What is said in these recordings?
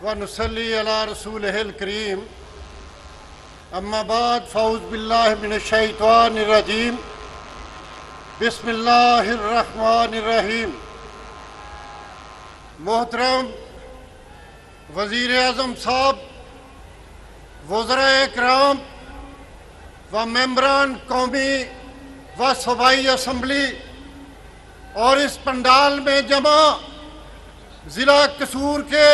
ونصلي على رسوله الكريم اما بعد فاعوذ بالله من الشیطان الرجیم بسم اللہ الرحمن الرحیم۔ محترم وزیر اعظم صاحب، وزراء اکرام و ممبران قومی و صوبائی اسمبلی اور اس پنڈال میں جمع ضلع قصور کے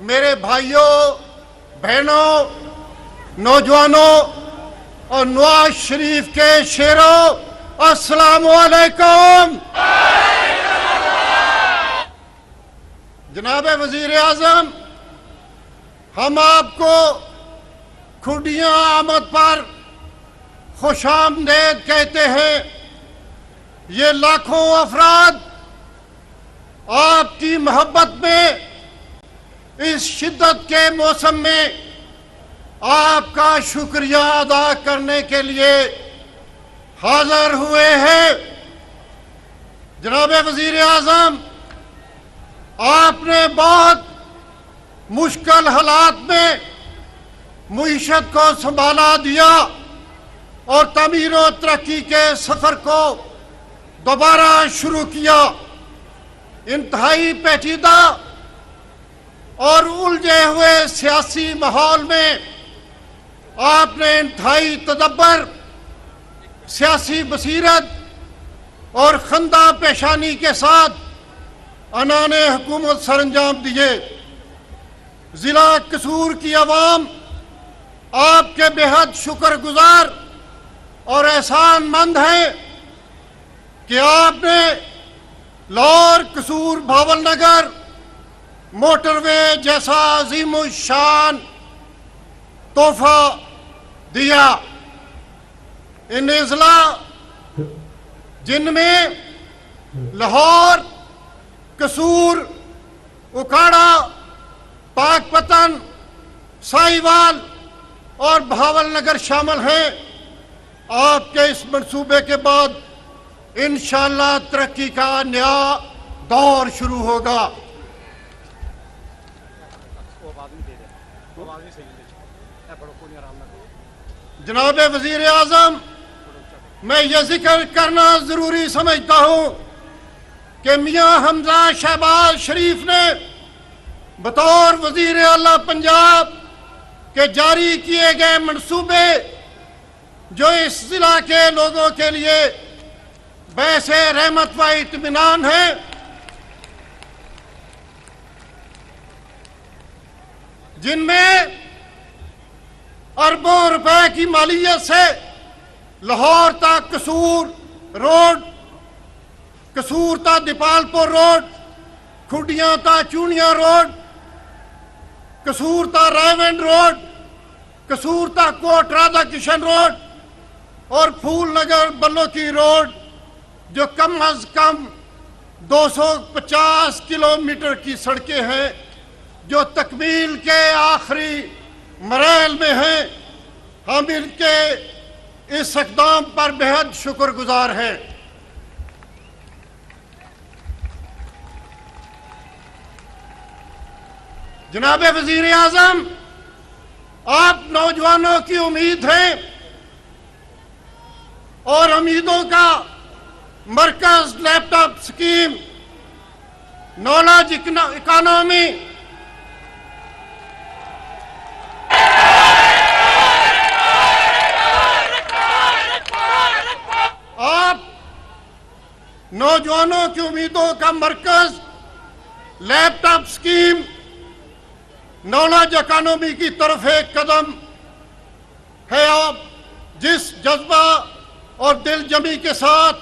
میرے بھائیوں، بہنوں، نوجوانوں اور نواز شریف کے شیروں، السلام علیکم۔ جناب وزیر اعظم، ہم آپ کو کھڈیاں آمد پر خوش آمدید کہتے ہیں۔ یہ لاکھوں افراد آپ کی محبت میں اس شدت کے موسم میں آپ کا شکریہ ادا کرنے کے لیے حاضر ہوئے ہیں۔ جناب وزیر اعظم، آپ نے بہت مشکل حالات میں معیشت کو سنبھالا دیا اور تعمیر و ترقی کے سفر کو دوبارہ شروع کیا۔ انتہائی پیچیدہ اور الجھے ہوئے سیاسی ماحول میں آپ نے انتہائی تدبر، سیاسی بصیرت اور خندہ پیشانی کے ساتھ عنان حکومت سر انجام دیے۔ ضلع قصور کی عوام آپ کے بے حد شکر گزار اور احسان مند ہیں کہ آپ نے لاہور قصور بھاول نگر موٹر وے جیسا عظیم الشان تحفہ دیا۔ ان اضلاع جن میں لاہور، قصور، اکھاڑا، پاک پتن، ساہیوال اور بھاول نگر شامل ہیں، آپ کے اس منصوبے کے بعد انشاءاللہ ترقی کا نیا دور شروع ہوگا۔ جناب وزیر اعظم، میں یہ ذکر کرنا ضروری سمجھتا ہوں کہ میاں حمزہ شہباز شریف نے بطور وزیر اعلیٰ پنجاب کے جاری کیے گئے منصوبے جو اس ضلع کے لوگوں کے لیے باعث رحمت و اطمینان ہیں، جن میں اربوں روپے کی مالیت سے لاہور تا قصور روڈ، قصور تا دیپال پور روڈ، کھڈیاں تا چونیاں روڈ، قصور تا رائیونڈ روڈ، قصور تا کوٹ رادا کشن روڈ اور پھول نگر بلوکی روڈ، جو کم از کم 250 کلومیٹر کی سڑکیں ہیں، جو تکمیل کے آخری مراحل میں ہیں، ہم ان کے اس اقدام پر بے حد شکر گزار ہیں۔ جناب وزیر اعظم، آپ نوجوانوں کی امید ہیں اور امیدوں کا مرکز لیپ ٹاپ اسکیم، نالج اکانومی، آپ نوجوانوں کی امیدوں کا مرکز لیپ ٹاپ اسکیم، نالج اکانومی کی طرف ایک قدم ہے۔ آپ جس جذبہ اور دل جمی کے ساتھ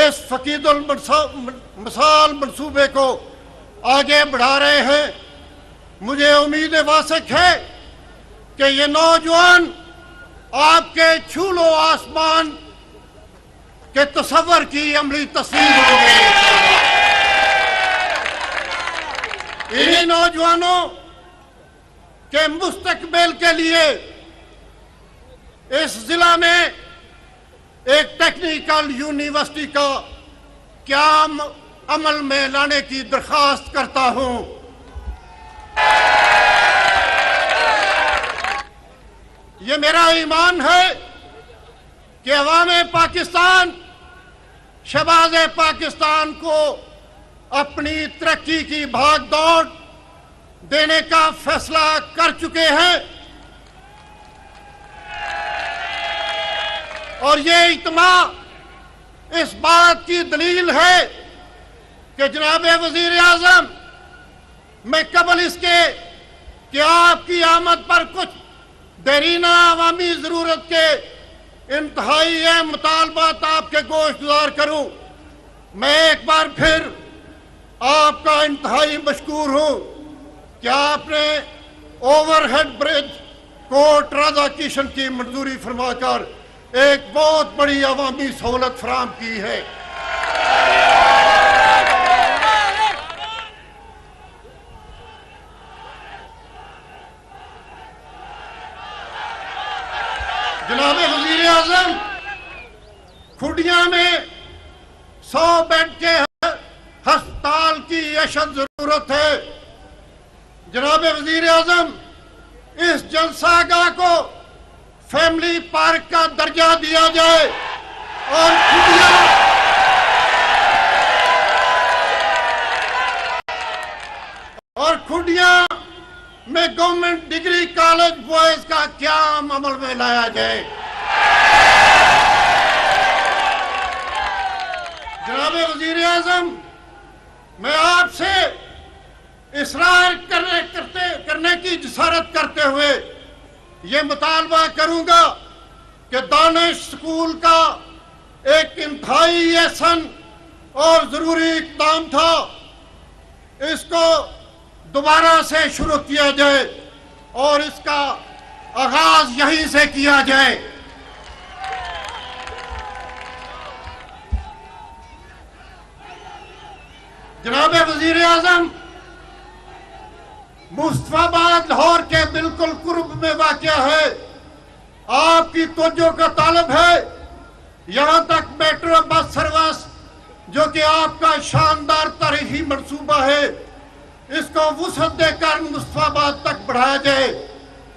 اس فقید المثال منصوبے کو آگے بڑھا رہے ہیں، مجھے امید واثق ہے کہ یہ نوجوان آپ کے چھولو آسمان کے تصور کی عملی تصویر ہوں گے۔ انہی نوجوانوں کے مستقبل کے لیے اس ضلع میں ایک ٹیکنیکل یونیورسٹی کا قیام عمل میں لانے کی درخواست کرتا ہوں۔ یہ میرا ایمان ہے کہ عوام پاکستان شہباز پاکستان کو اپنی ترقی کی بھاگ دوڑ دینے کا فیصلہ کر چکے ہیں، اور یہ اجتماع اس بات کی دلیل ہے کہ جناب وزیر اعظم، میں قبل اس کے کہ آپ کی آمد پر کچھ دیرینہ عوامی ضرورت کے انتہائی اہم مطالبات آپ کے گوش گزار کروں، میں ایک بار پھر آپ کا انتہائی مشکور ہوں کہ آپ نے اوور ہیڈ برج کوٹ رضا کشن کی منظوری فرما کر ایک بہت بڑی عوامی سہولت فراہم کی ہے۔ جناب وزیر اعظم، کھڈیاں میں 100 بیڈ کے ہسپتال کی اشد ضرورت ہے۔ جناب وزیر اعظم، اس جلسہ گاہ کو فیملی پارک کا درجہ دیا جائے اور کھڈیاں میں گورنمنٹ ڈگری کالج بوائز کا قیام عمل میں لایا جائے۔ جناب وزیر اعظم، میں آپ سے اصرار کرنے کی جسارت کرتے ہوئے یہ مطالبہ کروں گا کہ دانش سکول کا ایک انتہائی احسن اور ضروری اقدام تھا، اس کو دوبارہ سے شروع کیا جائے اور اس کا آغاز یہیں سے کیا جائے۔ جناب وزیر اعظم، مصطفی آباد لاہور کے بالکل قرب میں واقع ہے، آپ کی توجہ کا طالب ہے۔ یہاں تک میٹرو بس سروس جو کہ آپ کا شاندار تاریخی منصوبہ ہے، اس کو وسعت دے کر مصطفی آباد تک بڑھایا جائے۔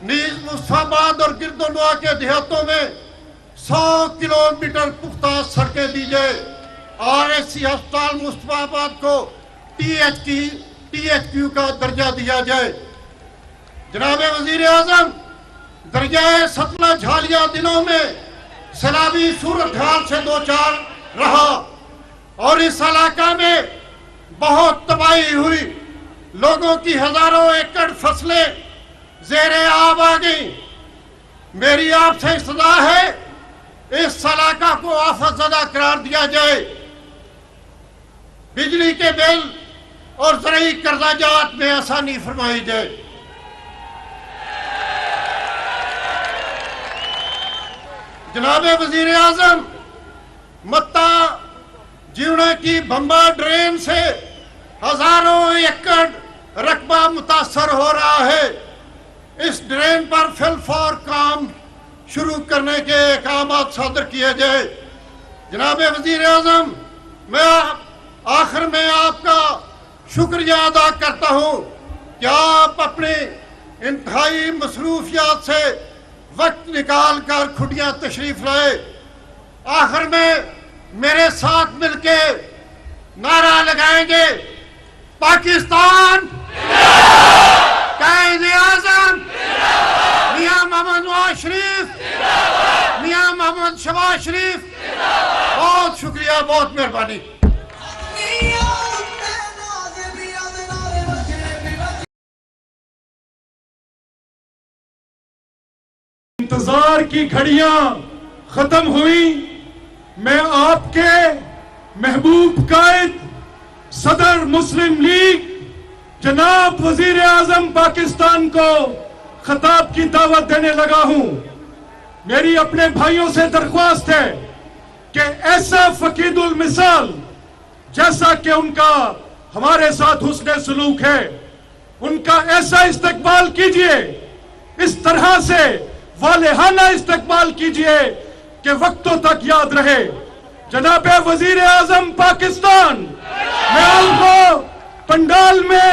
نیز مصطفی آباد اور گرد و نواح کے دیہاتوں میں 100 کلومیٹر پختہ سڑکیں دی جائے اور ایسی ہسپتال مصطفی آباد کو ٹی ایچ کیو کا درجہ دیا جائے۔ جناب وزیر اعظم، دریائے ستلج حالیہ دنوں میں سیلابی صورتحال سے دوچار رہا اور اس علاقہ میں بہت تباہی ہوئی، لوگوں کی ہزاروں ایکڑ فصلیں زیر آب آ گئیں۔ میری آپ سے صدا ہے، اس علاقہ کو آفت زدہ قرار دیا جائے، بجلی کے بل اور زرعی قرضہ جات میں آسانی فرمائی جائے۔ جناب وزیر اعظم، متا جیوڑا کی بھمبا ڈرین سے ہزاروں ایکڑ رقبہ متاثر ہو رہا ہے، اس ڈرین پر فی الفور کام شروع کرنے کے احکامات صادر کیے جائے۔ جناب وزیر اعظم، میں آخر میں آپ کا شکریہ ادا کرتا ہوں کہ آپ اپنے انتہائی مصروفیات سے وقت نکال کر کھڈیاں تشریف لائے۔ آخر میں میرے ساتھ مل کے نعرہ لگائیں گے، پاکستان قائد اعظم میاں محمد نواز شریف، میاں محمد شہباز شریف۔ بہت شکریہ، بہت مہربانی۔ انتظار کی گھڑیاں ختم ہوئیں، میں آپ کے محبوب قائد صدر مسلم لیگ جناب وزیر اعظم پاکستان کو خطاب کی دعوت دینے لگا ہوں۔ میری اپنے بھائیوں سے درخواست ہے کہ ایسا فقید المثال جیسا کہ ان کا ہمارے ساتھ حسن سلوک ہے، ان کا ایسا استقبال کیجئے، اس طرح سے والہانہ استقبال کیجئے کہ وقتوں تک یاد رہے۔ جناب وزیر اعظم پاکستان، میں آپ کو پنڈال میں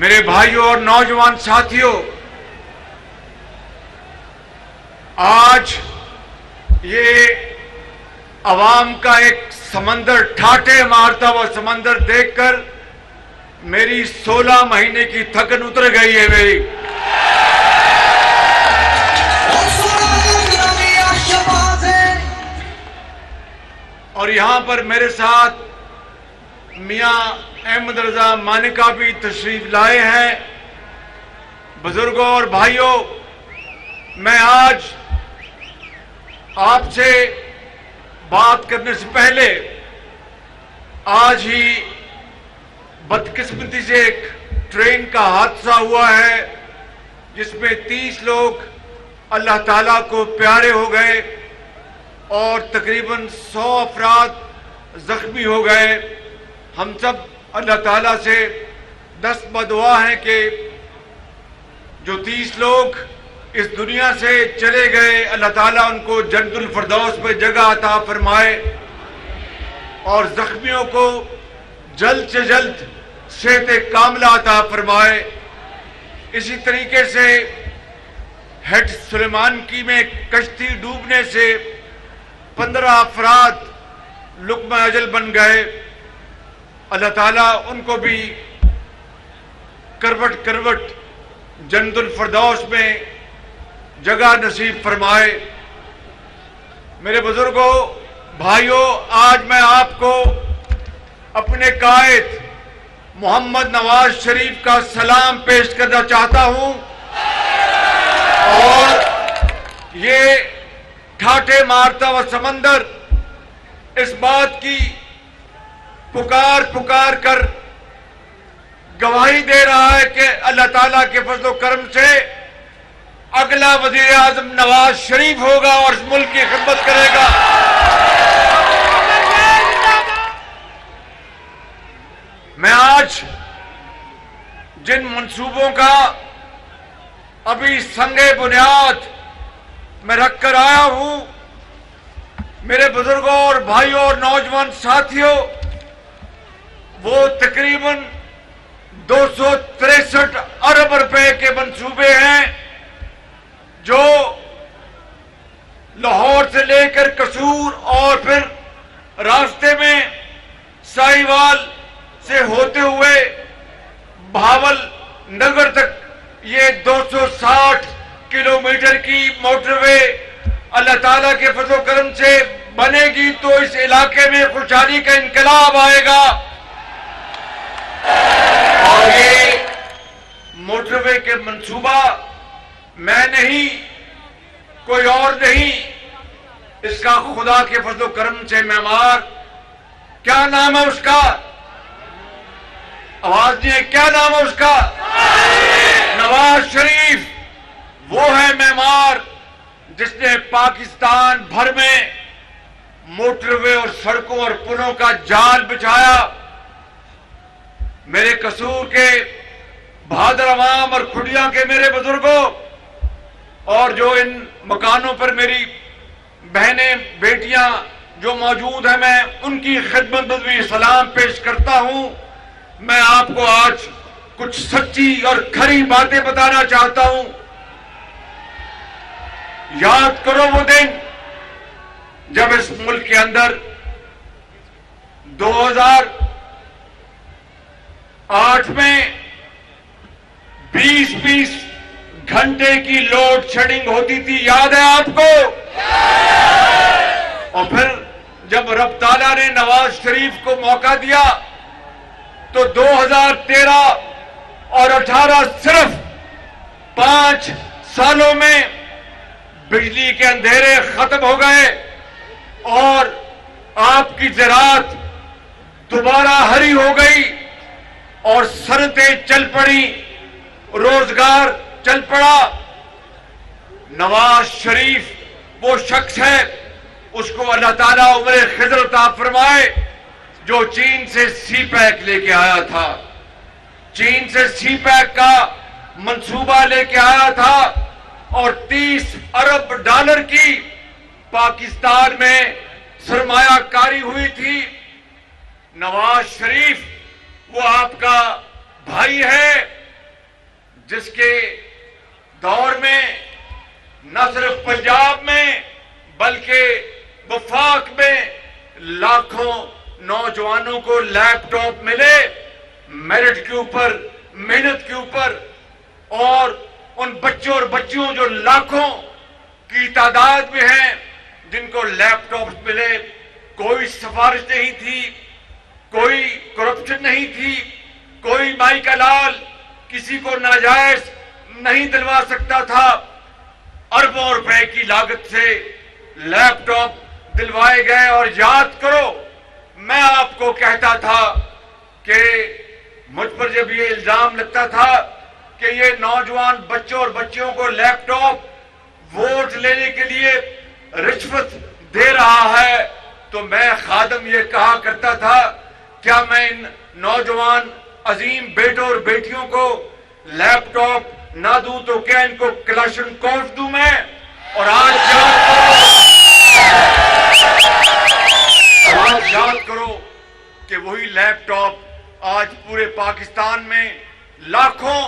میرے بھائیوں اور نوجوان ساتھیوں، آج یہ عوام کا ایک سمندر ٹھاٹے مارتا ہوا سمندر دیکھ کر میری 16 مہینے کی تھکن اتر گئی ہے میری۔ اور یہاں پر میرے ساتھ میاں احمد رضا مانیکا بھی تشریف لائے ہیں۔ بزرگوں اور بھائیوں، میں آج آپ سے بات کرنے سے پہلے آج ہی بدقسمتی سے ایک ٹرین کا حادثہ ہوا ہے جس میں 30 لوگ اللہ تعالیٰ کو پیارے ہو گئے اور تقریباً 100 افراد زخمی ہو گئے۔ ہم سب اللہ تعالیٰ سے دست بدعا ہیں کہ جو 30 لوگ اس دنیا سے چلے گئے، اللہ تعالیٰ ان کو جنت الفردوس میں جگہ عطا فرمائے اور زخمیوں کو جلد سے جلد صحت کاملہ عطا فرمائے۔ اسی طریقے سے ہیڈ سلیمان کی میں کشتی ڈوبنے سے 15 افراد لقمہ اجل بن گئے۔ اللہ تعالیٰ ان کو بھی کروٹ کروٹ جنت الفردوس میں جگہ نصیب فرمائے۔ میرے بزرگوں، بھائیوں، آج میں آپ کو اپنے قائد محمد نواز شریف کا سلام پیش کرنا چاہتا ہوں، اور یہ ٹھاٹے مارتا ہوا سمندر اس بات کی پکار کر گواہی دے رہا ہے کہ اللہ تعالیٰ کے فضل و کرم سے اگلا وزیر اعظم نواز شریف ہوگا اور اس ملک کی خدمت کرے گا۔ میں آج جن منصوبوں کا ابھی سنگ بنیاد میں رکھ کر آیا ہوں، میرے بزرگوں اور بھائیوں اور نوجوان ساتھیوں، وہ تقریباً 263 ارب روپے کے منصوبے ہیں جو لاہور سے لے کر قصور اور پھر راستے میں ساہیوال سے ہوتے ہوئے بہاول نگر تک یہ 260 کلومیٹر کی موٹر وے اللہ تعالیٰ کے فضل و کرم سے بنے گی تو اس علاقے میں خوشحالی کا انقلاب آئے گا۔ اور یہ موٹر وے کے منصوبہ میں نہیں، کوئی اور نہیں، اس کا خدا کے فضل و کرم سے معمار، کیا نام ہے اس کا؟ آواز نہیں ہے، کیا نام ہے اس کا؟ نواز شریف۔ وہ ہے معمار جس نے پاکستان بھر میں موٹر وے اور سڑکوں اور پلوں کا جال بچھایا۔ میرے قصور کے بہادر عوام اور کھڑیاں کے میرے بزرگوں، اور جو ان مکانوں پر میری بہنیں بیٹیاں جو موجود ہیں، میں ان کی خدمت میں بھی سلام پیش کرتا ہوں۔ میں آپ کو آج کچھ سچی اور کھری باتیں بتانا چاہتا ہوں۔ یاد کرو وہ دن جب اس ملک کے اندر 2008 میں 20 گھنٹے کی لوڈ شیڈنگ ہوتی تھی، یاد ہے آپ کو؟ اور پھر جب رب تعالیٰ نے نواز شریف کو موقع دیا تو 2013 اور 18 صرف 5 سالوں میں بجلی کے اندھیرے ختم ہو گئے اور آپ کی زراعت دوبارہ ہری ہو گئی اور صنعتیں چل پڑی، روزگار چل پڑا۔ نواز شریف وہ شخص ہے، اس کو اللہ تعالیٰ عمر خضر عطا فرمائے، جو چین سے سی پیک لے کے آیا تھا، چین سے سی پیک کا منصوبہ لے کے آیا تھا اور 30 ارب ڈالر کی پاکستان میں سرمایہ کاری ہوئی تھی۔ نواز شریف وہ آپ کا بھائی ہے جس کے دور میں نہ صرف پنجاب میں بلکہ وفاق میں لاکھوں نوجوانوں کو لیپ ٹاپ ملے میرٹ کے اوپر، محنت کے اوپر، اور ان بچوں اور بچیوں جو لاکھوں کی تعداد میں ہیں جن کو لیپ ٹاپ ملے، کوئی سفارش نہیں تھی، کوئی کرپشن نہیں تھی، کوئی مائی کا لال کسی کو ناجائز نہیں دلوا سکتا تھا، اربوں روپے کی لاگت سے لیپ ٹاپ دلوائے گئے۔ اور یاد کرو، میں آپ کو کہتا تھا کہ مجھ پر جب یہ الزام لگتا تھا کہ یہ نوجوان بچوں اور بچیوں کو لیپ ٹاپ ووٹ لینے کے لیے رشوت دے رہا ہے، تو میں خادم یہ کہا کرتا تھا، کیا میں ان نوجوان عظیم بیٹوں اور بیٹیوں کو لیپ ٹاپ نہ دوں تو کیا ان کو کلاشن کوف دوں میں؟ اور آج یاد کرو کہ وہی لیپ ٹاپ آج پورے پاکستان میں لاکھوں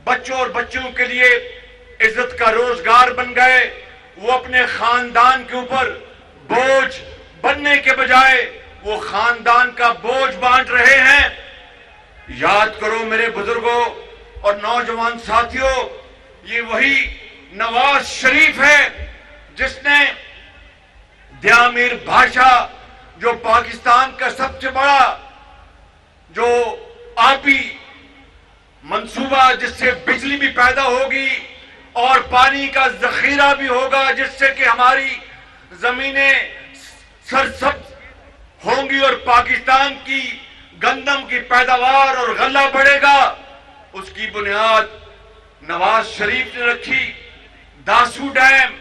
بچوں اور بچیوں کے لیے عزت کا روزگار بن گئے۔ وہ اپنے خاندان کے اوپر بوجھ بننے کے بجائے وہ خاندان کا بوجھ بانٹ رہے ہیں۔ یاد کرو میرے بزرگوں اور نوجوان ساتھیوں، یہ وہی نواز شریف ہے جس نے دیا میر بھاشا، جو پاکستان کا سب سے بڑا جو آبی منصوبہ جس سے بجلی بھی پیدا ہوگی اور پانی کا ذخیرہ بھی ہوگا، جس سے کہ ہماری زمینیں سرسبز ہوں گی اور پاکستان کی گندم کی پیداوار اور غلہ بڑھے گا، اس کی بنیاد نواز شریف نے رکھی۔ داسو ڈیم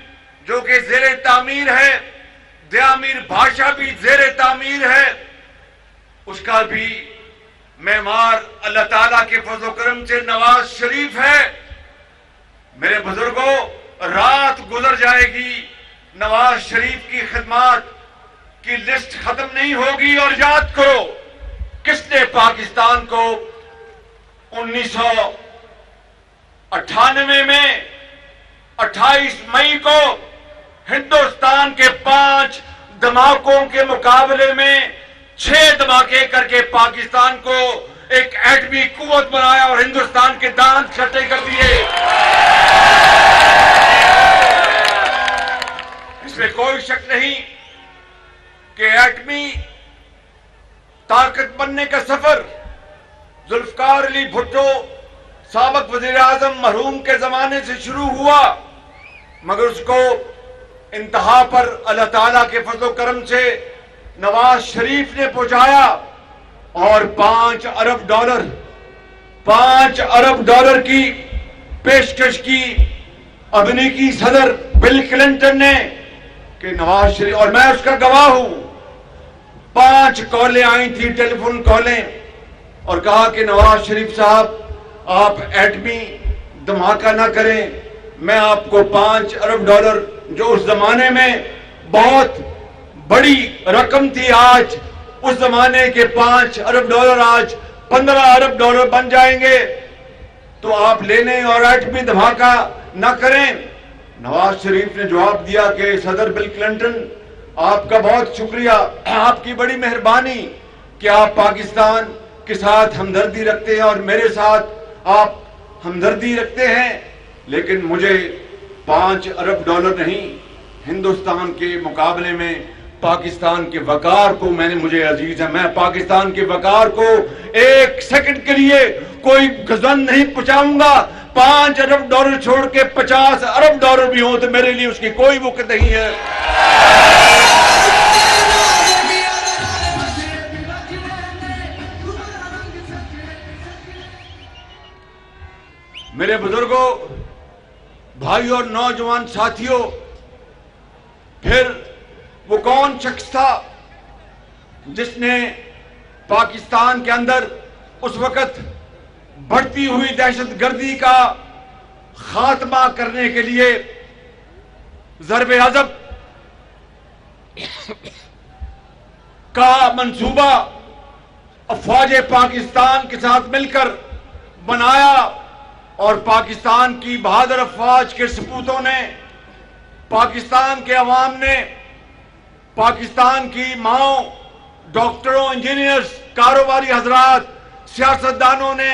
جو کہ زیر تعمیر ہے، دیا میر بھاشا بھی زیر تعمیر ہے، اس کا بھی معمار اللہ تعالیٰ کے فضل و کرم سے نواز شریف ہے۔ میرے بزرگوں، رات گزر جائے گی، نواز شریف کی خدمات کی لسٹ ختم نہیں ہوگی۔ اور یاد کرو، کس نے پاکستان کو 1998 میں 28 مئی کو ہندوستان کے 5 دھماکوں کے مقابلے میں 6 دھماکے کر کے پاکستان کو ایک ایٹمی قوت بنایا اور ہندوستان کے دانت کھٹے کر دیے۔ اس میں کوئی شک نہیں کہ ایٹمی طاقت بننے کا سفر ذوالفقار علی بھٹو سابق وزیر اعظم مرحوم کے زمانے سے شروع ہوا، مگر اس کو انتہا پر اللہ تعالیٰ کے فضل و کرم سے نواز شریف نے پہنچایا، اور 5 ارب ڈالر کی پیشکش کی امریکی صدر بل کلنٹن نے کہ نواز شریف، اور میں اس کا گواہ ہوں، 5 کالیں آئی تھی، ٹیلی فون کالیں، اور کہا کہ نواز شریف صاحب آپ ایٹمی دھماکہ نہ کریں، میں آپ کو 5 ارب ڈالر، جو اس زمانے میں بہت بڑی رقم تھی، آج اس زمانے کے 5 ارب ڈالر آج 15 ارب ڈالر بن جائیں گے، تو آپ لے لیں اور ایٹمی دھماکہ نہ کریں۔ نواز شریف نے جواب دیا کہ صدر بل کلنٹن، آپ کا بہت شکریہ، آپ کی بڑی مہربانی کہ آپ پاکستان کے ساتھ ہمدردی رکھتے ہیں اور میرے ساتھ آپ ہمدردی رکھتے ہیں، لیکن مجھے 5 ارب ڈالر نہیں، ہندوستان کے مقابلے میں پاکستان کے وقار کو مجھے عزیز ہے، میں پاکستان کے وقار کو 1 سیکنڈ کے لیے کوئی گزن نہیں پہنچاؤں گا۔ 5 ارب ڈالر چھوڑ کے 50 ارب ڈالر بھی ہوں تو میرے لیے اس کی کوئی وقت نہیں ہے۔ میرے بزرگوں، بھائیوں اور نوجوان ساتھیوں، پھر وہ کون شخص تھا جس نے پاکستان کے اندر اس وقت بڑھتی ہوئی دہشت گردی کا خاتمہ کرنے کے لیے ضرب عضب کا منصوبہ افواج پاکستان کے ساتھ مل کر بنایا اور پاکستان کی بہادر افواج کے سپوتوں نے، پاکستان کے عوام نے، پاکستان کی ماؤں، ڈاکٹروں، انجینئرز، کاروباری حضرات، سیاستدانوں نے،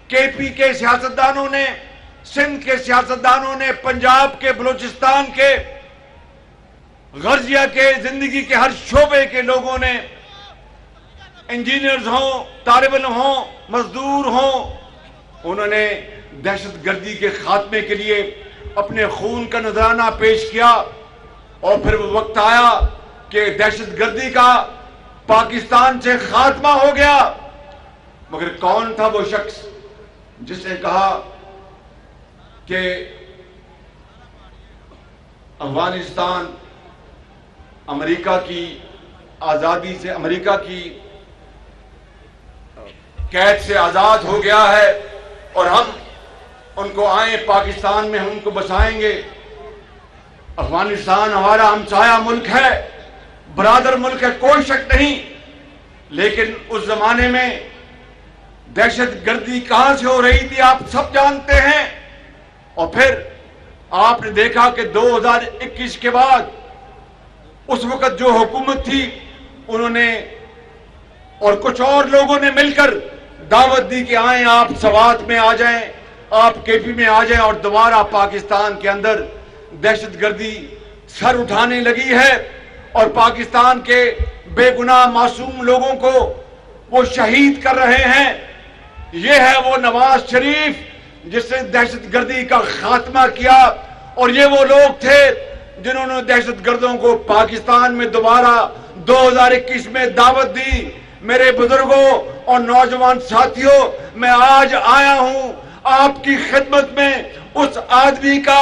کے پی کے سیاستدانوں نے، سندھ کے سیاستدانوں نے، پنجاب کے، بلوچستان کے، غرضیہ کے، زندگی کے ہر شعبے کے لوگوں نے، انجینئرز ہوں، طالب علم ہوں، مزدور ہوں، انہوں نے دہشت گردی کے خاتمے کے لیے اپنے خون کا نذرانہ پیش کیا، اور پھر وہ وقت آیا کہ دہشت گردی کا پاکستان سے خاتمہ ہو گیا۔ مگر کون تھا وہ شخص جس نے کہا کہ افغانستان امریکہ کی آزادی سے، امریکہ کی قید سے آزاد ہو گیا ہے اور ہم ان کو آئیں پاکستان میں ہم ان کو بسائیں گے۔ افغانستان ہمارا ہمسایہ ملک ہے، برادر ملک ہے، کوئی شک نہیں، لیکن اس زمانے میں دہشت گردی کہاں سے ہو رہی تھی آپ سب جانتے ہیں۔ اور پھر آپ نے دیکھا کہ 2021 کے بعد اس وقت جو حکومت تھی انہوں نے اور کچھ اور لوگوں نے مل کر دعوت دی کہ آئیں آپ سوات میں آ جائیں، آپ کے پی میں آ جائیں، اور دوبارہ پاکستان کے اندر دہشت گردی سر اٹھانے لگی ہے اور پاکستان کے بے گناہ معصوم لوگوں کو وہ شہید کر رہے ہیں۔ یہ ہے وہ نواز شریف جس نے دہشت گردی کا خاتمہ کیا، اور یہ وہ لوگ تھے جنہوں نے دہشت گردوں کو پاکستان میں دوبارہ 2021 میں دعوت دی۔ میرے بزرگوں اور نوجوان ساتھیوں، میں آج آیا ہوں آپ کی خدمت میں اس آدمی کا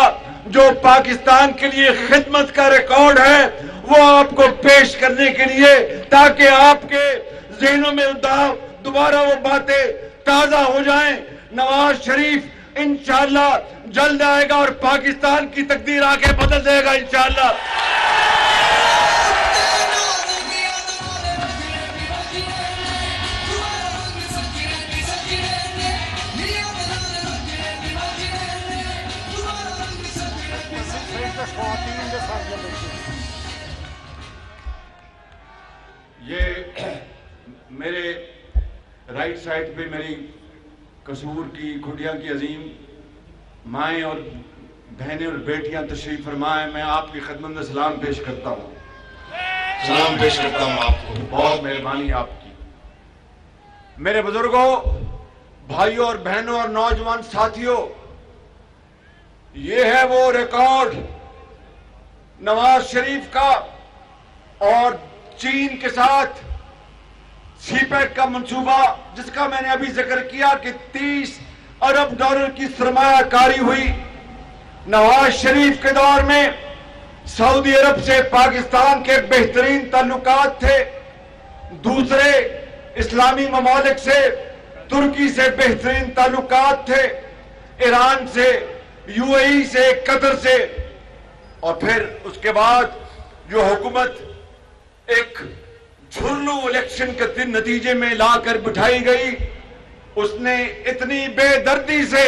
جو پاکستان کے لیے خدمت کا ریکارڈ ہے وہ آپ کو پیش کرنے کے لیے، تاکہ آپ کے ذہنوں میں دوبارہ وہ باتیں تازہ ہو جائیں۔ نواز شریف انشاءاللہ جلد آئے گا اور پاکستان کی تقدیر آگے بدل دے گا انشاءاللہ۔ یہ میرے رائٹ سائڈ پہ میری قصور کی کھڈیاں کی عظیم مائیں اور بہنیں اور بیٹیاں تشریف فرمائیں، میں آپ کی خدمت میں سلام پیش کرتا ہوں۔ سلام پیش کرتا ہوں آپ کو، بہت مہربانی آپ کی۔ میرے بزرگوں، بھائیوں اور بہنوں اور نوجوان ساتھیوں، یہ ہے وہ ریکارڈ نواز شریف کا اور چین کے ساتھ سی پیک کا منصوبہ، جس کا میں نے ابھی ذکر کیا کہ 30 ارب ڈالر کی سرمایہ کاری ہوئی۔ نواز شریف کے دور میں سعودی عرب سے پاکستان کے بہترین تعلقات تھے، دوسرے اسلامی ممالک سے، ترکی سے بہترین تعلقات تھے، ایران سے، یو اے ای سے، قطر سے، اور پھر اس کے بعد جو حکومت ایک جھرلو الیکشن کے نتیجے میں لا کر بٹھائی گئی، اس نے اتنی بے دردی سے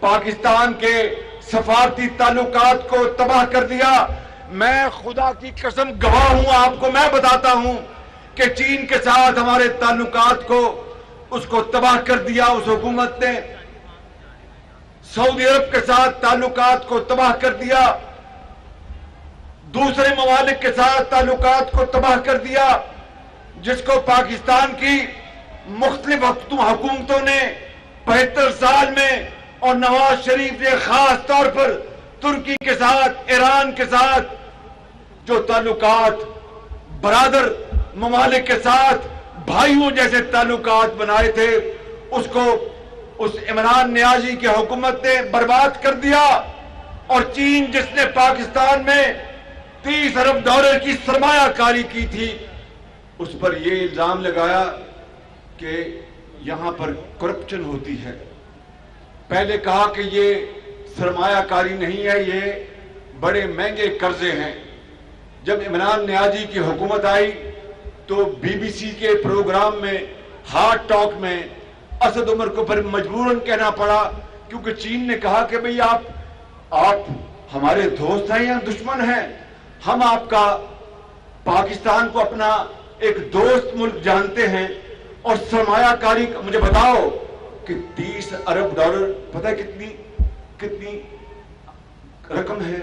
پاکستان کے سفارتی تعلقات کو تباہ کر دیا۔ میں خدا کی قسم گواہ ہوں، آپ کو میں بتاتا ہوں کہ چین کے ساتھ ہمارے تعلقات کو اس کو تباہ کر دیا اس حکومت نے، سعودی عرب کے ساتھ تعلقات کو تباہ کر دیا، دوسرے ممالک کے ساتھ تعلقات کو تباہ کر دیا، جس کو پاکستان کی مختلف حکومتوں نے 75 سال میں، اور نواز شریف نے خاص طور پر ترکی کے ساتھ، ایران کے ساتھ جو تعلقات برادر ممالک کے ساتھ بھائیوں جیسے تعلقات بنائے تھے، اس کو اس عمران نیازی کی حکومت نے برباد کر دیا۔ اور چین جس نے پاکستان میں 30 ارب ڈالر کی سرمایہ کاری کی تھی، اس پر یہ الزام لگایا کہ یہاں پر کرپشن ہوتی ہے۔ پہلے کہا کہ یہ سرمایہ کاری نہیں ہے، یہ بڑے مہنگے قرضے ہیں۔ جب عمران نیازی کی حکومت آئی تو بی بی سی کے پروگرام میں، ہارٹ ٹاک میں، اسد عمر کو پھر مجبوراً کہنا پڑا کیونکہ چین نے کہا کہ بھئی آپ ہمارے دوست ہیں یا دشمن ہیں؟ ہم آپ کا پاکستان کو اپنا ایک دوست ملک جانتے ہیں، اور سرمایہ کاری مجھے بتاؤ کہ 30 ارب ڈالر پتہ ہے کتنی رقم ہے؟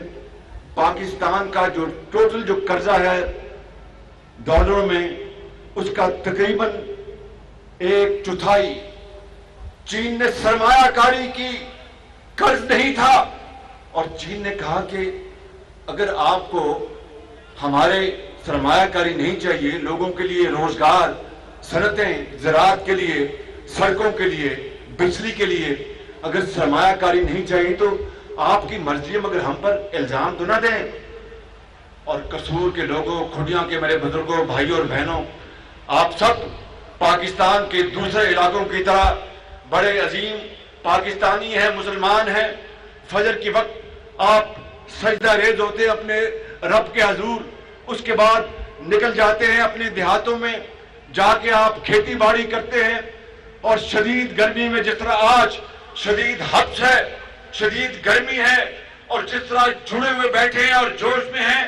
پاکستان کا جو ٹوٹل جو قرضہ ہے ڈالروں میں، اس کا تقریباً 1/4 چین نے سرمایہ کاری کی، قرض نہیں تھا۔ اور چین نے کہا کہ اگر آپ کو ہمارے سرمایہ کاری نہیں چاہیے، لوگوں کے لیے روزگار، صنعتیں، زراعت کے لیے، سڑکوں کے لیے، بجلی کے لیے اگر سرمایہ کاری نہیں چاہیے تو آپ کی مرضی ہے، مگر ہم پر الزام تو نہ دیں۔ اور قصور کے لوگوں، کھڑیاں کے میرے بزرگوں، بھائیوں اور بہنوں، آپ سب پاکستان کے دوسرے علاقوں کی طرح بڑے عظیم پاکستانی ہیں، مسلمان ہیں۔ فجر کی وقت آپ سجدہ ریز ہوتے ہیں اپنے رب کے حضور، اس کے بعد نکل جاتے ہیں اپنے دیہاتوں میں، جا کے آپ کھیتی باڑی کرتے ہیں، اور شدید گرمی میں جس طرح آج شدید حبس ہے، شدید گرمی ہے، اور جس طرح جڑے ہوئے بیٹھے ہیں اور جوش میں ہیں،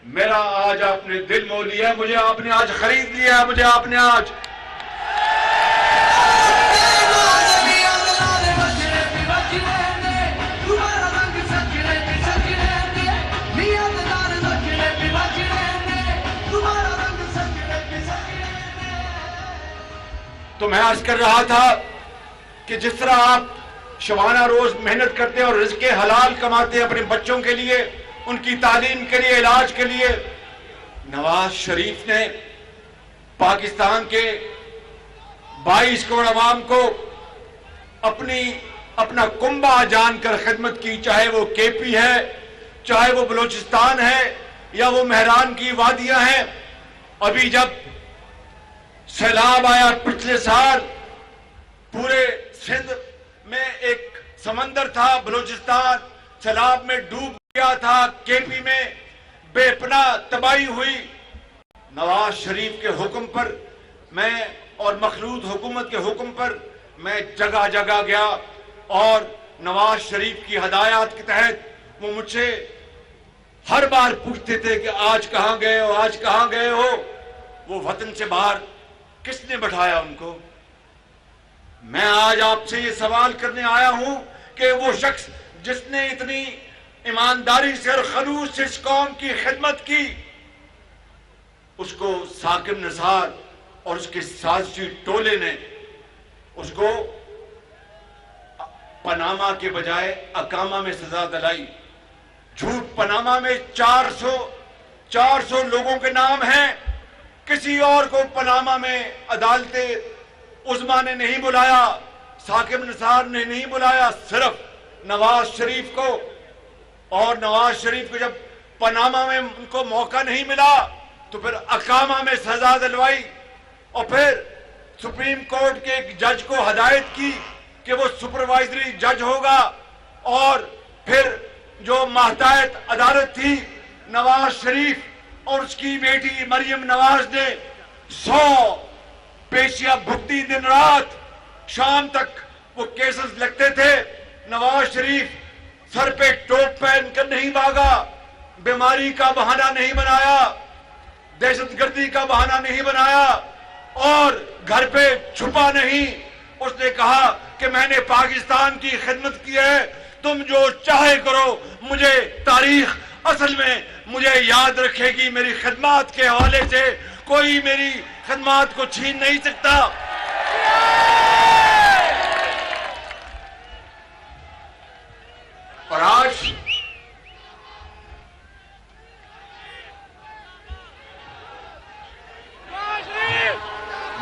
میرا آج آپ نے دل مول لیا ہے، مجھے آپ نے آج خرید لیا ہے، مجھے آپ نے آج تو میں عرض کر رہا تھا کہ جس طرح آپ شبانہ روز محنت کرتے ہیں اور رزق حلال کماتے ہیں اپنے بچوں کے لیے، ان کی تعلیم کے لیے، علاج کے لیے، نواز شریف نے پاکستان کے 22 کروڑ عوام کو اپنا کنبہ جان کر خدمت کی، چاہے وہ کے پی ہے، چاہے وہ بلوچستان ہے، یا وہ مہران کی وادیاں ہیں۔ ابھی جب سیلاب آیا پچھلے سال، پورے سندھ میں ایک سمندر تھا، بلوچستان سیلاب میں ڈوب گیا تھا، کے پی میں بے پناہ تباہی ہوئی۔ نواز شریف کے حکم پر میں اور مخلوط حکومت کے حکم پر میں جگہ جگہ گیا، اور نواز شریف کی ہدایات کے تحت وہ مجھ سے ہر بار پوچھتے تھے کہ آج کہاں گئے ہو، آج کہاں گئے ہو؟ وہ وطن سے باہر کس نے بٹھایا ان کو؟ میں آج آپ سے یہ سوال کرنے آیا ہوں کہ وہ شخص جس نے اتنی ایمانداری سے اور خلوص سے اس قوم کی خدمت کی، اس کو ثاقب نثار اور اس کے سازشی ٹولے نے اس کو پاناما کے بجائے اکاما میں سزا دلائی۔ جھوٹ پاناما میں 400 لوگوں کے نام ہیں، کسی اور کو پاناما میں عدالت عظمیٰ نے نہیں بلایا، ثاقب نثار نے نہیں بلایا، صرف نواز شریف کو۔ اور نواز شریف کو جب پاناما میں ان کو موقع نہیں ملا تو پھر اکاما میں سزا دلوائی، اور پھر سپریم کورٹ کے ایک جج کو ہدایت کی کہ وہ سپروائزری جج ہوگا، اور پھر جو ماتحت عدالت تھی، نواز شریف اور اس کی بیٹی مریم نواز نے 100 پیشیاں بھگتی، دن رات شام تک وہ کیسز لگتے تھے۔ نواز شریف سر پہ ٹوپ پہن کر نہیں بھاگا، بیماری کا بہانہ نہیں بنایا، دہشت گردی کا بہانہ نہیں بنایا، اور گھر پہ چھپا نہیں۔ اس نے کہا کہ میں نے پاکستان کی خدمت کی ہے، تم جو چاہے کرو، مجھے تاریخ اصل میں مجھے یاد رکھے گی، میری خدمات کے حوالے سے کوئی میری خدمات کو چھین نہیں سکتا۔ اور آج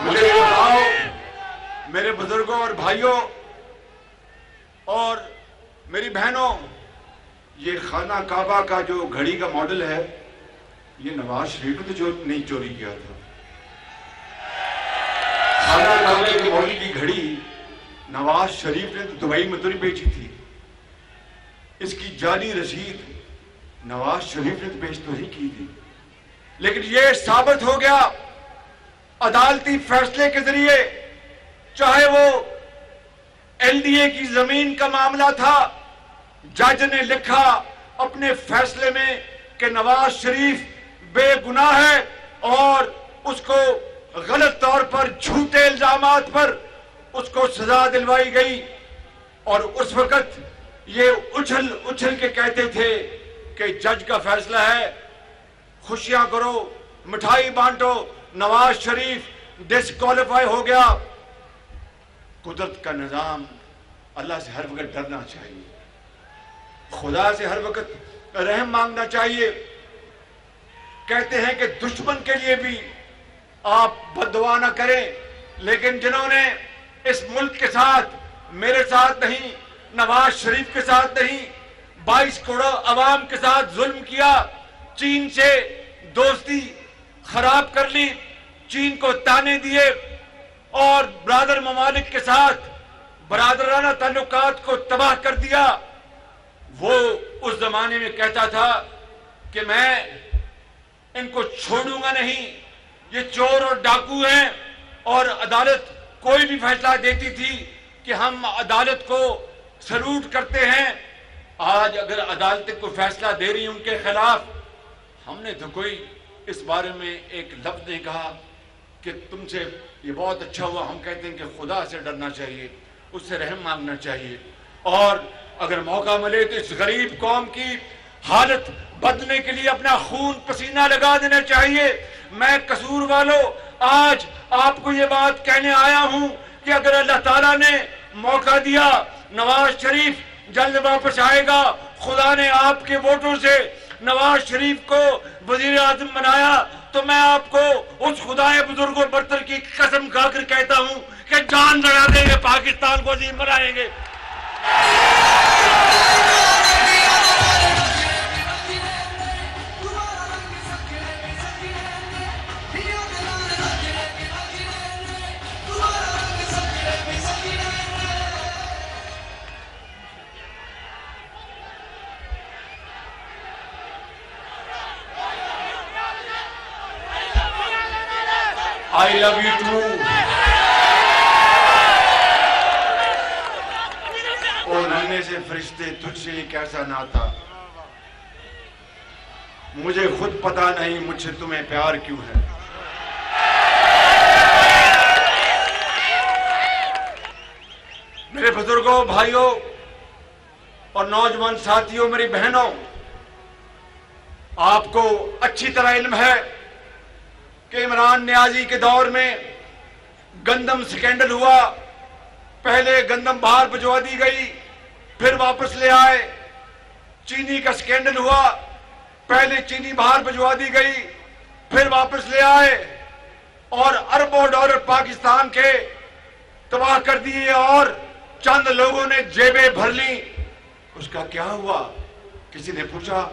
مجھے بتاؤ میرے بزرگوں اور بھائیوں اور میری بہنوں، یہ خانہ کعبہ کا جو گھڑی کا ماڈل ہے، یہ نواز شریف نے تو نہیں چوری کیا تھا۔ خانہ کعبہ کے ماڈل کی گھڑی نواز شریف نے تو دبئی میں تو نہیں بیچی تھی، اس کی جعلی رسید نواز شریف نے تو پیش تو نہیں کی تھی، لیکن یہ ثابت ہو گیا عدالتی فیصلے کے ذریعے، چاہے وہ LDA کی زمین کا معاملہ تھا. جج نے لکھا اپنے فیصلے میں کہ نواز شریف بے گناہ ہے اور اس کو غلط طور پر جھوٹے الزامات پر اس کو سزا دلوائی گئی. اور اس وقت یہ اچھل کے کہتے تھے کہ جج کا فیصلہ ہے, خوشیاں کرو, مٹھائی بانٹو, نواز شریف ڈسکوالیفائی ہو گیا. قدرت کا نظام, اللہ سے ہر وقت ڈرنا چاہیے, خدا سے ہر وقت رحم مانگنا چاہیے. کہتے ہیں کہ دشمن کے لیے بھی آپ بد دعا نہ کریں, لیکن جنہوں نے اس ملک کے ساتھ, میرے ساتھ نہیں, نواز شریف کے ساتھ نہیں, 22 کروڑ عوام کے ساتھ ظلم کیا, چین سے دوستی خراب کر لی, چین کو تانے دیے اور برادر ممالک کے ساتھ برادرانہ تعلقات کو تباہ کر دیا, وہ اس زمانے میں کہتا تھا کہ میں ان کو چھوڑوں گا نہیں, یہ چور اور ڈاکو ہیں. اور عدالت کوئی بھی فیصلہ دیتی تھی کہ ہم عدالت کو سلوٹ کرتے ہیں. آج اگر عدالتیں کوئی فیصلہ دے رہی ہیں ان کے خلاف, ہم نے تو کوئی اس بارے میں ایک لفظ نہیں کہا کہ تم سے یہ بہت اچھا ہوا. ہم کہتے ہیں کہ خدا سے ڈرنا چاہیے, اس سے رحم مانگنا چاہیے, اور اگر موقع ملے تو اس غریب قوم کی حالت بدلنے کے لیے اپنا خون پسینہ لگا دینا چاہیے. میں قصور والوں آج آپ کو یہ بات کہنے آیا ہوں کہ اگر اللہ تعالیٰ نے موقع دیا, نواز شریف جلد واپس آئے گا, خدا نے آپ کے ووٹوں سے نواز شریف کو وزیر اعظم بنایا, تو میں آپ کو اس خدائے بزرگ و برتر کی قسم کھا کر کہتا ہوں کہ جان لگا دیں گے, پاکستان کو عظیم بنائیں گے. I love you too. اور نانے سے فرشتے تجھ سے یہ کیسا ناتا, مجھے خود پتا نہیں مجھ سے تمہیں پیار کیوں ہے. میرے بزرگوں, بھائیوں اور نوجوان ساتھیوں, میری بہنوں, آپ کو اچھی طرح علم ہے کہ عمران نیازی کے دور میں گندم سکینڈل ہوا. پہلے گندم باہر بھجوا دی گئی, پھر واپس لے آئے. چینی کا سکینڈل ہوا, پہلے چینی باہر بھجوا دی گئی, پھر واپس لے آئے, اور اربوں ڈالر پاکستان کے تباہ کر دیے, اور چند لوگوں نے جیبیں بھر لی. اس کا کیا ہوا؟ کسی نے پوچھا.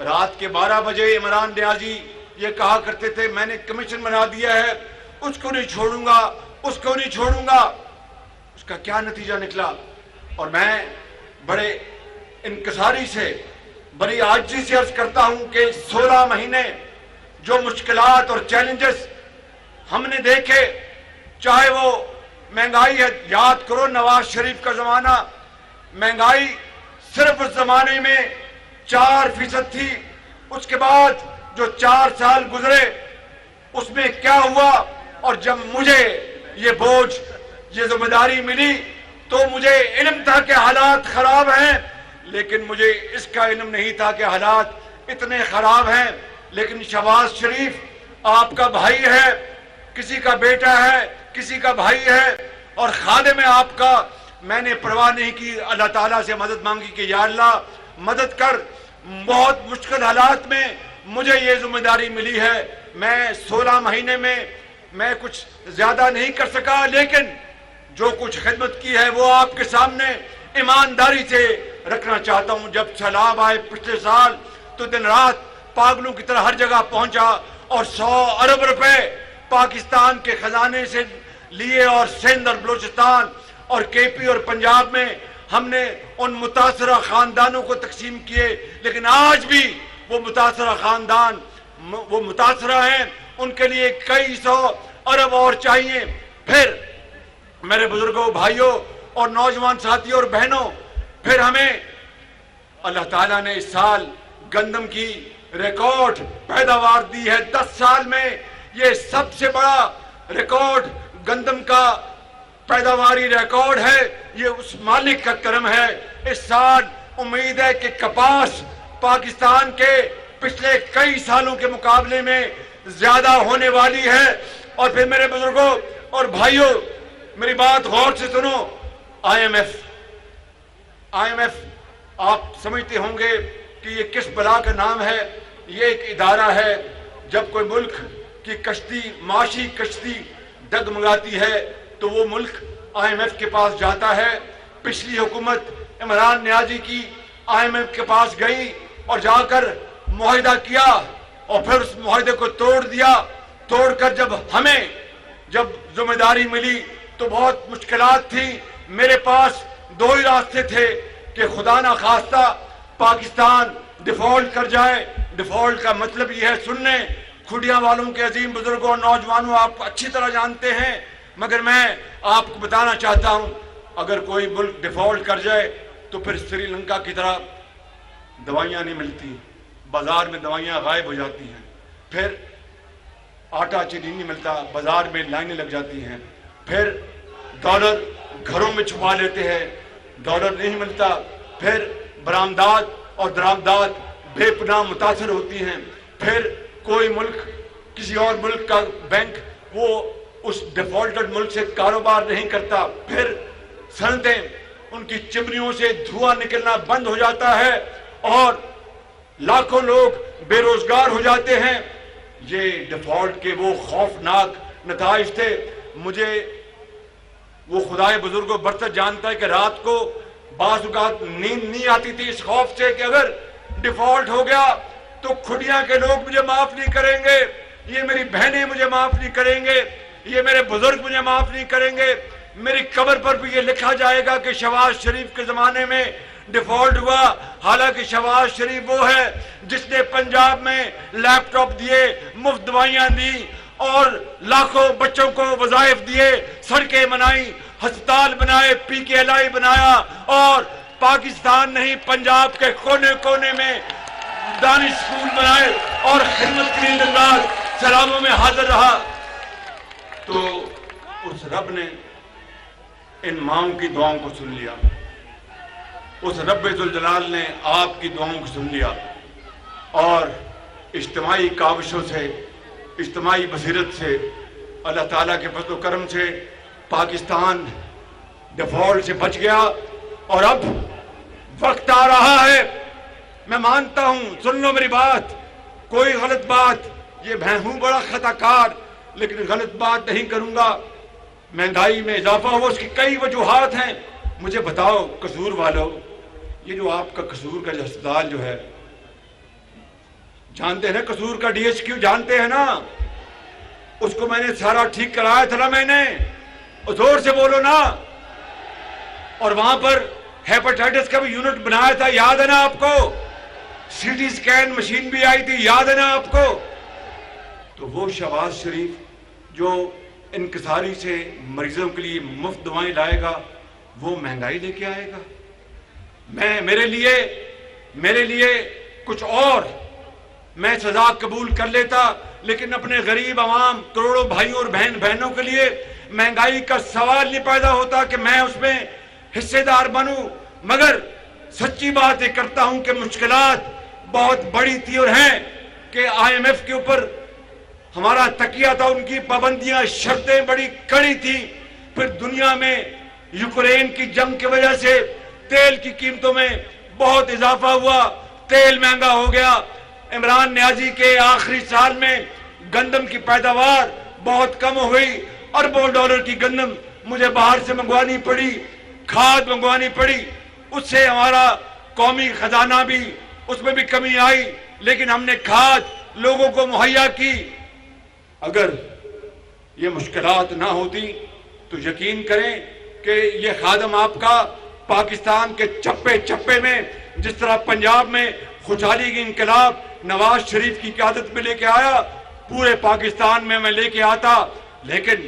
رات کے 12 بجے عمران نیازی یہ کہا کرتے تھے میں نے کمیشن بنا دیا ہے, اس کو نہیں چھوڑوں گا, اس کو نہیں چھوڑوں گا. اس کا کیا نتیجہ نکلا؟ اور میں بڑے انکساری سے, بڑی عاجزی سے عرض کرتا ہوں کہ 16 مہینے جو مشکلات اور چیلنجز ہم نے دیکھے, چاہے وہ مہنگائی ہے, یاد کرو نواز شریف کا زمانہ, مہنگائی صرف اس زمانے میں 4% تھی. اس کے بعد جو 4 سال گزرے اس میں کیا ہوا؟ اور جب مجھے یہ بوجھ, یہ ذمہ داری ملی تو مجھے علم تھا کہ حالات خراب ہیں, لیکن مجھے اس کا علم نہیں تھا کہ حالات اتنے خراب ہیں. لیکن شہباز شریف آپ کا بھائی ہے, کسی کا بیٹا ہے, کسی کا بھائی ہے, اور خادم ہے آپ کا. میں نے پرواہ نہیں کی, اللہ تعالیٰ سے مدد مانگی کہ یا اللہ مدد کر. بہت مشکل حالات میں مجھے یہ ذمہ داری ملی ہے. میں 16 مہینے میں کچھ زیادہ نہیں کر سکا, لیکن جو کچھ خدمت کی ہے وہ آپ کے سامنے ایمانداری سے رکھنا چاہتا ہوں. جب سیلاب آئے پچھلے سال تو دن رات پاگلوں کی طرح ہر جگہ پہنچا اور 100 ارب روپے پاکستان کے خزانے سے لیے اور سندھ اور بلوچستان اور KP اور پنجاب میں ہم نے ان متاثرہ خاندانوں کو تقسیم کیے. لیکن آج بھی وہ متاثرہ خاندان وہ متاثرہ ہیں, ان کے لیے کئی 100 ارب اور چاہیے. پھر میرے بزرگوں, بھائیوں, اور نوجوان ساتھی اور بہنوں، پھر ہمیں اللہ تعالیٰ نے اس سال گندم کی ریکارڈ پیداوار دی ہے۔ 10 سال میں یہ سب سے بڑا ریکارڈ گندم کا پیداواری ریکارڈ ہے۔ یہ اس مالک کا کرم ہے۔ اس سال امید ہے کہ کپاس پاکستان کے پچھلے کئی سالوں کے مقابلے میں زیادہ ہونے والی ہے۔ اور پھر میرے بزرگوں اور بھائیوں، میری بات غور سے سنو۔ آئی ایم ایف آپ سمجھتے ہوں گے کہ یہ کس بلا کا نام ہے۔ یہ ایک ادارہ ہے، جب کوئی ملک کی کشتی، معاشی کشتی ڈگمگاتی ہے تو وہ ملک آئی ایم ایف کے پاس جاتا ہے۔ پچھلی حکومت عمران نیازی کی آئی ایم ایف کے پاس گئی اور جا کر معاہدہ کیا اور پھر اس معاہدے کو توڑ دیا۔ توڑ کر جب ذمہ داری ملی تو بہت مشکلات تھیں۔ میرے پاس 2 ہی راستے تھے کہ خدا نہ خواستہ پاکستان ڈیفالٹ کر جائے۔ ڈیفالٹ کا مطلب یہ ہے، سننے کھڈیاں والوں کے عظیم بزرگوں اور نوجوانوں، آپ اچھی طرح جانتے ہیں، مگر میں آپ کو بتانا چاہتا ہوں، اگر کوئی ملک ڈیفالٹ کر جائے تو پھر سری لنکا کی طرح دوائیاں نہیں ملتی، بازار میں دوائیاں غائب ہو جاتی ہیں، پھر آٹا چینی نہیں ملتا، بازار میں لائنیں لگ جاتی ہیں، پھر ڈالر گھروں میں چھپا لیتے ہیں، ڈالر نہیں ملتا، پھر برآمدات اور درآمدات بے پناہ متاثر ہوتی ہیں، پھر کوئی ملک، کسی اور ملک کا بینک وہ اس ڈیفالٹڈ ملک سے کاروبار نہیں کرتا، پھر صنعتیں، ان کی چمنیوں سے دھواں نکلنا بند ہو جاتا ہے اور لاکھوں لوگ بے روزگار ہو جاتے ہیں۔ یہ ڈیفالٹ کے وہ خوفناک نتائج تھے۔ مجھے وہ خدائے بزرگوں برتر جانتا ہے کہ رات کو بعض اوقات نیند نہیں آتی تھی اس خوف سے کہ اگر ڈیفالٹ ہو گیا تو کھڈیاں کے لوگ مجھے معاف نہیں کریں گے، یہ میری بہنیں مجھے معاف نہیں کریں گے، یہ میرے بزرگ مجھے معاف نہیں کریں گے، میری قبر پر بھی یہ لکھا جائے گا کہ شہباز شریف کے زمانے میں ڈیفالٹ ہوا۔ حالانکہ شہباز شریف وہ ہے جس نے پنجاب میں لیپ ٹاپ دیے، مفت دوائیاں دی اور لاکھوں بچوں کو وظائف دیے، سڑکیں بنائی، ہسپتال بنائے، PKLI بنایا اور پاکستان نہیں پنجاب کے کونے کونے میں دانش اسکول بنائے اور خدمت کے لیے دن رات سلاموں میں حاضر رہا۔ تو اس رب نے ان ماؤں کی دعاؤں کو سن لیا، اس رب ذوالجلال نے آپ کی دعاؤں کو سن لیا اور اجتماعی کاوشوں سے، اجتماعی بصیرت سے، اللہ تعالیٰ کے فضل و کرم سے پاکستان ڈیفالٹ سے بچ گیا اور اب وقت آ رہا ہے۔ میں مانتا ہوں، سن لو میری بات، کوئی غلط بات، یہ میں ہوں بڑا خطا کار لیکن غلط بات نہیں کروں گا۔ مہنگائی میں اضافہ ہوا، اس کی کئی وجوہات ہیں۔ مجھے بتاؤ قصور والو، یہ جو آپ کا قصور کا ہسپتال جو ہے، جانتے ہیں نا قصور کا DHQ جانتے ہیں نا، اس کو میں نے سارا ٹھیک کرایا تھا نا، میں نے، زور سے بولو نا، اور وہاں پر ہیپاٹائٹس کا بھی یونٹ بنایا تھا، یاد ہے نا آپ کو، CT اسکین مشین بھی آئی تھی، یاد ہے نا آپ کو۔ تو وہ شہباز شریف جو انکساری سے مریضوں کے لیے مفت دوائیں لائے گا، وہ مہنگائی لے کے آئے گا؟ میرے لیے کچھ اور، میں سزا قبول کر لیتا، لیکن اپنے غریب عوام، کروڑوں بھائیوں اور بہنوں کے لیے مہنگائی کا سوال نہیں پیدا ہوتا کہ میں اس میں حصے دار بنوں۔ مگر سچی بات یہ کرتا ہوں کہ مشکلات بہت بڑی تھی اور ہیں کہ IMF کے اوپر ہمارا تکیہ تھا، ان کی پابندیاں، شرطیں بڑی کڑی تھیں۔ پھر دنیا میں یوکرین کی جنگ کی وجہ سے تیل کی قیمتوں میں بہت اضافہ ہوا، تیل مہنگا ہو گیا۔ عمران نیازی کے آخری سال میں گندم کی پیداوار بہت کم ہوئی، اربوں ڈالر کی گندم مجھے باہر سے منگوانی پڑی، کھاد منگوانی پڑی، اس سے ہمارا قومی خزانہ بھی، اس میں بھی کمی آئی، لیکن ہم نے کھاد لوگوں کو مہیا کی۔ اگر یہ مشکلات نہ ہوتی تو یقین کریں کہ یہ خادم آپ کا پاکستان کے چپے چپے میں، جس طرح پنجاب میں خوشحالی کی انقلاب نواز شریف کی قیادت میں لے کے آیا، پورے پاکستان میں لے کے آتا، لیکن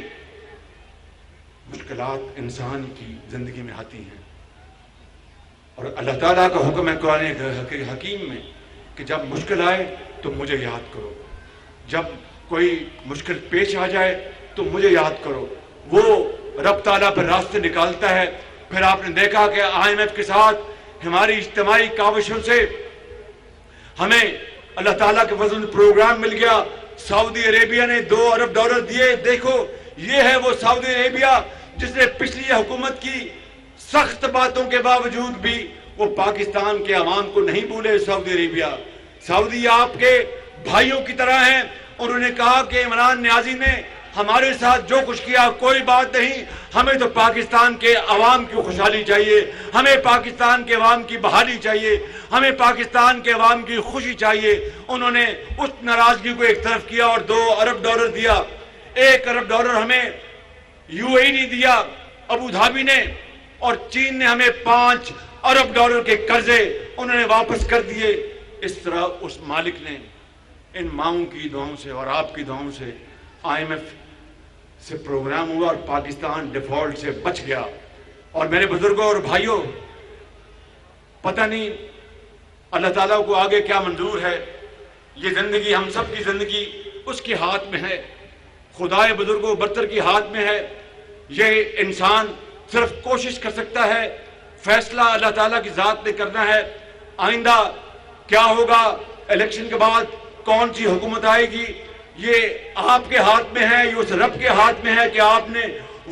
مشکلات انسان کی زندگی میں آتی ہیں، اور اللہ تعالیٰ کا حکم ہے قرآن حکیم میں کہ جب مشکل آئے تو مجھے یاد کرو، جب کوئی مشکل پیش آ جائے تو مجھے یاد کرو۔ وہ رب تعالیٰ پر راستے نکالتا ہے۔ پھر آپ نے دیکھا کہ IMF کے ساتھ ہماری اجتماعی کاوشوں سے ہمیں اللہ تعالیٰ کے فضل پروگرام مل گیا۔ سعودی عربیہ نے $2 ارب دیے۔ دیکھو یہ ہے وہ سعودی عربیہ جس نے پچھلی حکومت کی سخت باتوں کے باوجود بھی وہ پاکستان کے عوام کو نہیں بھولے۔ سعودی عربیہ، سعودی آپ کے بھائیوں کی طرح ہیں۔ انہوں نے کہا کہ عمران نیازی نے ہمارے ساتھ جو کچھ کیا کوئی بات نہیں، ہمیں تو پاکستان کے عوام کی خوشحالی چاہیے، ہمیں پاکستان کے عوام کی بحالی چاہیے، ہمیں پاکستان کے عوام کی خوشی چاہیے۔ انہوں نے اس ناراضگی کو ایک طرف کیا اور $2 ارب دیا۔ $1 ارب ہمیں UAE نے دیا، ابو دھابی نے، اور چین نے ہمیں $5 ارب کے قرضے انہوں نے واپس کر دیے۔ اس طرح اس مالک نے ان ماؤں کی دعاؤں سے اور آپ کی دعاؤں سے IMF سے پروگرام ہوا اور پاکستان ڈیفالٹ سے بچ گیا۔ اور میرے بزرگوں اور بھائیوں، پتہ نہیں اللہ تعالیٰ کو آگے کیا منظور ہے۔ یہ زندگی ہم سب کی زندگی اس کے ہاتھ میں ہے، خدائے بزرگوں برتر کی ہاتھ میں ہے۔ یہ انسان صرف کوشش کر سکتا ہے، فیصلہ اللہ تعالیٰ کی ذات نے کرنا ہے۔ آئندہ کیا ہوگا، الیکشن کے بعد کون سی حکومت آئے گی، یہ آپ کے ہاتھ میں ہے، یہ اس رب کے ہاتھ میں ہے کہ آپ نے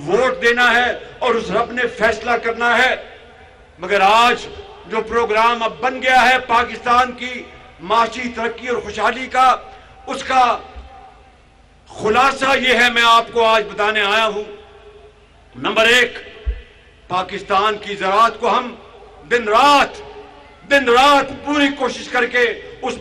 ووٹ دینا ہے اور اس رب نے فیصلہ کرنا ہے۔ مگر آج جو پروگرام اب بن گیا ہے پاکستان کی معاشی ترقی اور خوشحالی کا، اس کا خلاصہ یہ ہے، میں آپ کو آج بتانے آیا ہوں۔ نمبر 1، پاکستان کی زراعت کو ہم دن رات پوری کوشش کر کے اس